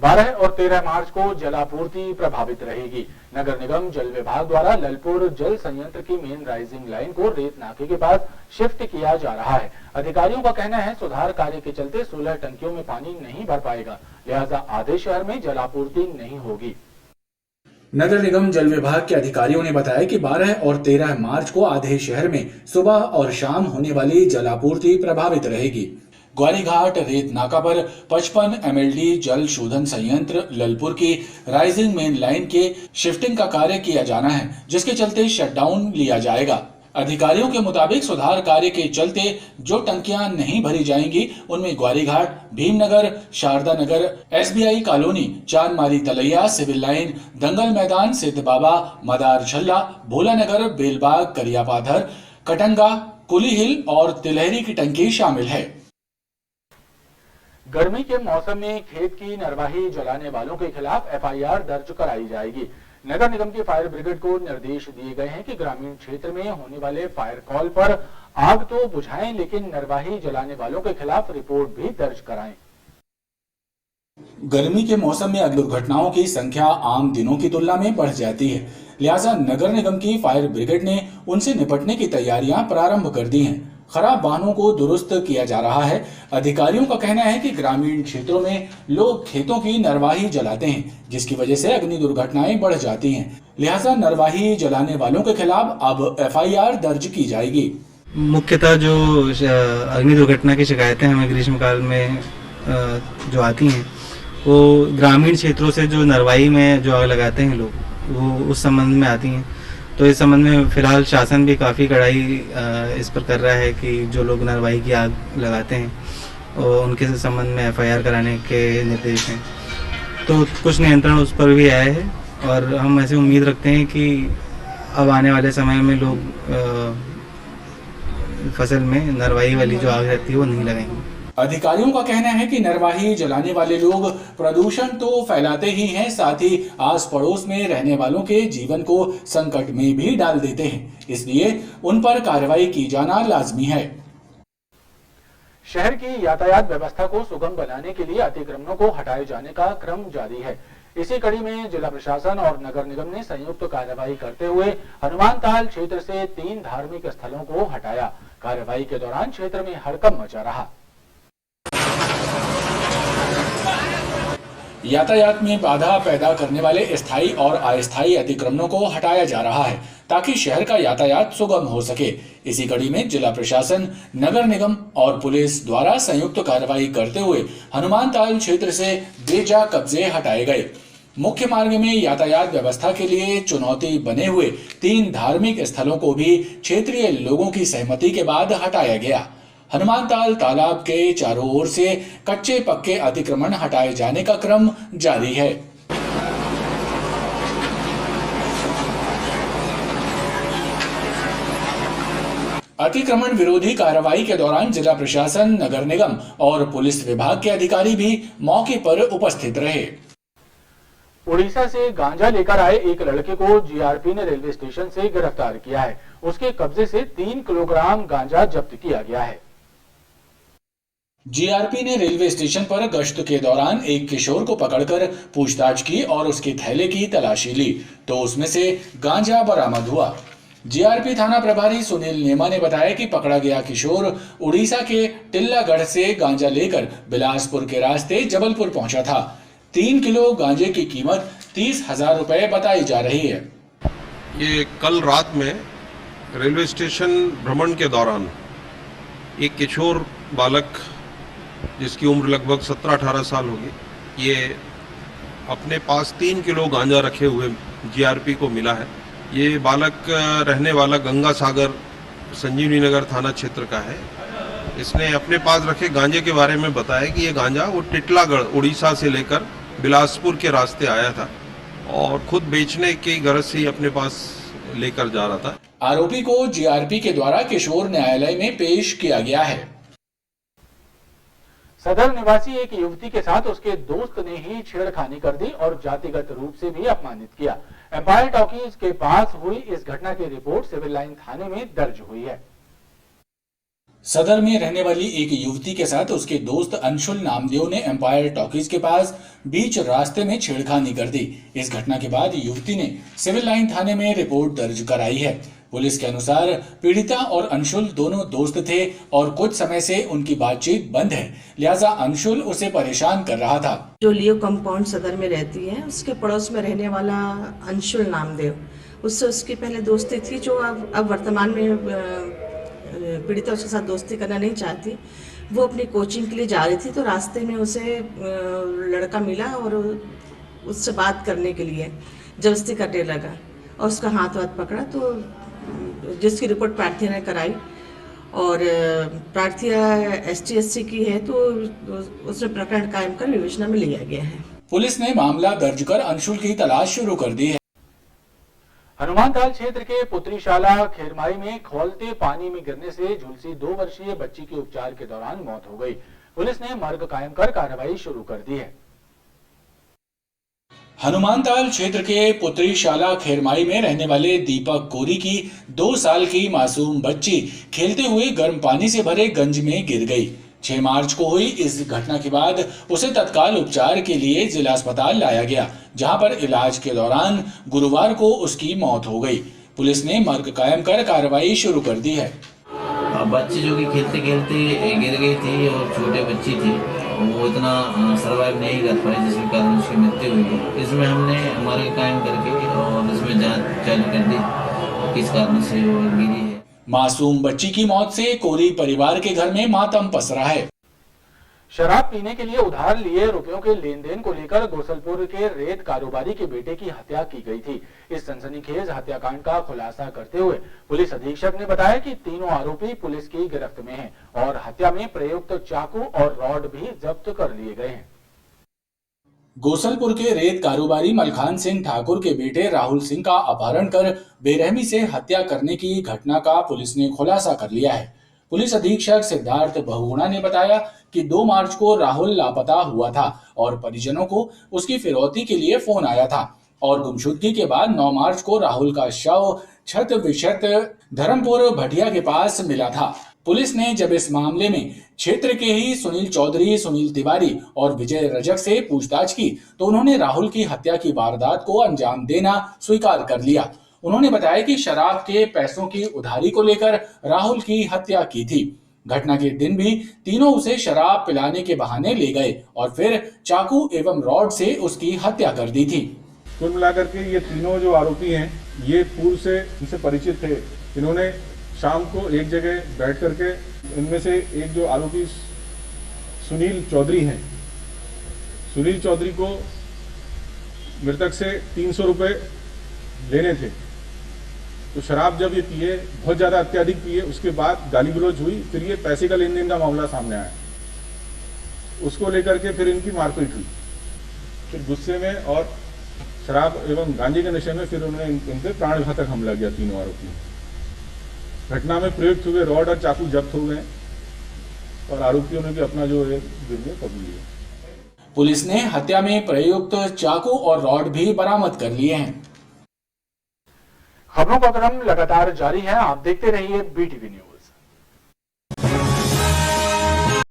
12 और 13 मार्च को जलापूर्ति प्रभावित रहेगी। नगर निगम जल विभाग द्वारा ललपुर जल संयंत्र की मेन राइजिंग लाइन को रेत नाके के पास शिफ्ट किया जा रहा है। अधिकारियों का कहना है सुधार कार्य के चलते 16 टंकियों में पानी नहीं भर पाएगा, लिहाजा आधे शहर में जलापूर्ति नहीं होगी। नगर निगम जल विभाग के अधिकारियों ने बताया कि 12 और 13 मार्च को आधे शहर में सुबह और शाम होने वाली जलापूर्ति प्रभावित रहेगी। ग्वारीघाट रेत नाका पर 55 MLD जल शोधन संयंत्र ललपुर की राइजिंग मेन लाइन के शिफ्टिंग का कार्य किया जाना है, जिसके चलते शटडाउन लिया जाएगा। अधिकारियों के मुताबिक सुधार कार्य के चलते जो टंकियां नहीं भरी जाएंगी उनमें ग्वारीघाट, भीमनगर, शारदा नगर, SBI कॉलोनी, चांदमारी तलैया, सिविल लाइन, दंगल मैदान, सिद्ध बाबा, मदार झल्ला, भोला नगर, बेलबाग, करियापाथर, कटंगा, कुली हिल और तिलहरी की टंकी शामिल है। गर्मी के मौसम में खेत की नरवाही जलाने वालों के खिलाफ FIR दर्ज कराई जाएगी। नगर निगम की फायर ब्रिगेड को निर्देश दिए गए हैं कि ग्रामीण क्षेत्र में होने वाले फायर कॉल पर आग तो बुझाएं, लेकिन नरवाही जलाने वालों के खिलाफ रिपोर्ट भी दर्ज कराएं। गर्मी के मौसम में अग्नि दुर्घटनाओं की संख्या आम दिनों की तुलना में बढ़ जाती है, लिहाजा नगर निगम की फायर ब्रिगेड ने उनसे निपटने की तैयारियां प्रारंभ कर दी हैं। खराब वाहनों को दुरुस्त किया जा रहा है। अधिकारियों का कहना है कि ग्रामीण क्षेत्रों में लोग खेतों की नरवाही जलाते हैं, जिसकी वजह से अग्नि दुर्घटनाएं बढ़ जाती हैं। लिहाजा नरवाही जलाने वालों के खिलाफ अब FIR दर्ज की जाएगी। मुख्यतः जो अग्नि दुर्घटना की शिकायतें हमें ग्रीष्मकाल में जो आती हैं, वो ग्रामीण क्षेत्रों से जो नरवाही में जो आग लगाते हैं लोग, वो उस संबंध में आती हैं। तो इस संबंध में फिलहाल शासन भी काफ़ी कड़ाई इस पर कर रहा है कि जो लोग नरवाही की आग लगाते हैं और उनके संबंध में FIR कराने के निर्देश हैं। तो कुछ नियंत्रण उस पर भी आया है और हम ऐसे उम्मीद रखते हैं कि अब आने वाले समय में लोग फसल में नरवाही वाली जो आग रहती है वो नहीं लगाएंगे। अधिकारियों का कहना है कि नरवाही जलाने वाले लोग प्रदूषण तो फैलाते ही हैं, साथ ही आस पड़ोस में रहने वालों के जीवन को संकट में भी डाल देते हैं, इसलिए उन पर कार्रवाई की जाना लाजमी है। शहर की यातायात व्यवस्था को सुगम बनाने के लिए अतिक्रमणों को हटाए जाने का क्रम जारी है। इसी कड़ी में जिला प्रशासन और नगर निगम ने संयुक्त कार्रवाई करते हुए हनुमानताल क्षेत्र से 3 धार्मिक स्थलों को हटाया। कार्रवाई के दौरान क्षेत्र में हड़कंप मचा रहा। यातायात में बाधा पैदा करने वाले स्थायी और अस्थायी अतिक्रमणों को हटाया जा रहा है, ताकि शहर का यातायात सुगम हो सके। इसी कड़ी में जिला प्रशासन, नगर निगम और पुलिस द्वारा संयुक्त कार्रवाई करते हुए हनुमानताल क्षेत्र से बेजा कब्जे हटाए गए। मुख्य मार्ग में यातायात व्यवस्था के लिए चुनौती बने हुए 3 धार्मिक स्थलों को भी क्षेत्रीय लोगों की सहमति के बाद हटाया गया। हनुमानताल तालाब के चारों ओर से कच्चे पक्के अतिक्रमण हटाए जाने का क्रम जारी है। अतिक्रमण विरोधी कार्रवाई के दौरान जिला प्रशासन, नगर निगम और पुलिस विभाग के अधिकारी भी मौके पर उपस्थित रहे। उड़ीसा से गांजा लेकर आए एक लड़के को GRP ने रेलवे स्टेशन से गिरफ्तार किया है। उसके कब्जे से 3 किलोग्राम गांजा जब्त किया गया है। GRP ने रेलवे स्टेशन पर गश्त के दौरान एक किशोर को पकड़कर पूछताछ की और उसके थैले की तलाशी ली, तो उसमें से गांजा बरामद हुआ। GRP थाना प्रभारी सुनील नेमा ने बताया कि पकड़ा गया किशोर उड़ीसा के टिल्लागढ़ से गांजा लेकर बिलासपुर के रास्ते जबलपुर पहुंचा था। 3 किलो गांजे की कीमत 30,000 रुपए बताई जा रही है। ये कल रात में रेलवे स्टेशन भ्रमण के दौरान एक किशोर बालक, जिसकी उम्र लगभग 17-18 साल होगी, ये अपने पास 3 किलो गांजा रखे हुए GRP को मिला है। ये बालक रहने वाला गंगा सागर संजीवनी नगर थाना क्षेत्र का है। इसने अपने पास रखे गांजे के बारे में बताया कि ये गांजा वो टिटलागढ़ उड़ीसा से लेकर बिलासपुर के रास्ते आया था और खुद बेचने की गरज से ही अपने पास लेकर जा रहा था। आरोपी को GRP के द्वारा किशोर न्यायालय में पेश किया गया है। सदर निवासी एक युवती के साथ उसके दोस्त ने ही छेड़खानी कर दी और जातिगत रूप से भी अपमानित किया। एम्पायर टॉकीज के पास हुई इस घटना की रिपोर्ट सिविल लाइन थाने में दर्ज हुई है। सदर में रहने वाली एक युवती के साथ उसके दोस्त अंशुल नामदेव ने एम्पायर टॉकीज के पास बीच रास्ते में छेड़खानी कर दी। इस घटना के बाद युवती ने सिविल लाइन थाने में रिपोर्ट दर्ज कराई है। पुलिस के अनुसार पीड़िता और अंशुल दोनों दोस्त थे और कुछ समय से उनकी बातचीत बंद है, लिहाजा अंशुल उसे परेशान कर रहा था। जो लियो कंपाउंड सदर में रहती है, उसके पड़ोस में रहने वाला अंशुल नामदेव, उससे उसकी पहले दोस्ती थी, जो अब वर्तमान में पीड़िता उसके साथ दोस्ती करना नहीं चाहती। वो अपनी कोचिंग के लिए जा रही थी, तो रास्ते में उसे लड़का मिला और उससे बात करने के लिए जबरदस्ती करने लगा और उसका हाथ पकड़ा, तो जिसकी रिपोर्ट प्रार्थिया ने कराई और प्रार्थिया ST/SC की है, तो उसमें प्रकरण कायम कर विवेचना में लिया गया है। पुलिस ने मामला दर्ज कर अंशुल की तलाश शुरू कर दी है। हनुमानताल क्षेत्र के पुत्रीशाला खेरमाई में खौलते पानी में गिरने से झुलसी 2 वर्षीय बच्ची की उपचार के दौरान मौत हो गई। पुलिस ने मर्ग कायम कर कार्रवाई शुरू कर दी है। हनुमानताल क्षेत्र के पुत्रीशाला खेरमाई में रहने वाले दीपक कोरी की 2 साल की मासूम बच्ची खेलते हुए गर्म पानी से भरे गंज में गिर गई। 6 मार्च को हुई इस घटना के बाद उसे तत्काल उपचार के लिए जिला अस्पताल लाया गया, जहां पर इलाज के दौरान गुरुवार को उसकी मौत हो गई। पुलिस ने मर्ग कायम कर कार्रवाई शुरू कर दी है। बच्ची जो कि खेलते खेलते गिर गई थी और छोटे बच्ची थी, वो इतना सर्वाइव नहीं कर पाई, जिसके कारण उसकी मृत्यु हुई है। इसमें हमने मर्ग कायम करके और इसमें जांच चालू कर दी, किस कारण से वो गिरी है। मासूम बच्ची की मौत से कोरी परिवार के घर में मातम पसरा है। शराब पीने के लिए उधार लिए रुपयों के लेन देन को लेकर गोसलपुर के रेत कारोबारी के बेटे की हत्या की गई थी। इस सनसनीखेज हत्याकांड का खुलासा करते हुए पुलिस अधीक्षक ने बताया कि तीनों आरोपी पुलिस की गिरफ्त में हैं और हत्या में प्रयुक्त चाकू और रॉड भी जब्त कर लिए गए हैं। गोसलपुर के रेत कारोबारी मलखान सिंह ठाकुर के बेटे राहुल सिंह का अपहरण कर बेरहमी से हत्या करने की घटना का पुलिस ने खुलासा कर लिया है। पुलिस अधीक्षक सिद्धार्थ बहुगुणा ने बताया कि 2 मार्च को राहुल लापता हुआ था और परिजनों को उसकी फिरौती के लिए फोन आया था और गुमशुदगी के बाद 9 मार्च को राहुल का शव छत विक्षत धर्मपुर भटिया के पास मिला था। पुलिस ने जब इस मामले में क्षेत्र के ही सुनील चौधरी, सुनील तिवारी और विजय रजक से पूछताछ की, तो उन्होंने राहुल की हत्या की वारदात को अंजाम देना स्वीकार कर लिया। उन्होंने बताया कि शराब के पैसों की उधारी को लेकर राहुल की हत्या की थी। घटना के दिन भी तीनों उसे शराब पिलाने के बहाने ले गए और फिर चाकू एवं रॉड से उसकी हत्या कर दी थी। कुल मिलाकर के ये तीनों जो आरोपी हैं, ये पूर्व से इनसे परिचित थे। इन्होंने शाम को एक जगह बैठ करके, इनमें से एक जो आरोपी सुनील चौधरी हैं, सुनील चौधरी को मृतक से 300 रुपये लेने थे। तो शराब जब ये पिए, बहुत ज़्यादा अत्यधिक पिए, उसके बाद गाली गलौज हुई, फिर ये पैसे का लेन देन का मामला सामने आया। उसको लेकर के फिर इनकी मारपीट हुई। फिर गुस्से में और शराब एवं गांजे के नशे में फिर उन्होंने इन पे प्राणघातक हमला किया तीनों आरोपी। घटना में प्रयुक्त हुए रॉड और चाकू जब्त हो गए और आरोपियों ने भी अपना जो है जुर्म कबूल लिया। पुलिस ने हत्या में प्रयुक्त चाकू और रॉड भी बरामद कर लिए हैं। खबरों का क्रम लगातार जारी है, आप देखते रहिए BTV न्यूज।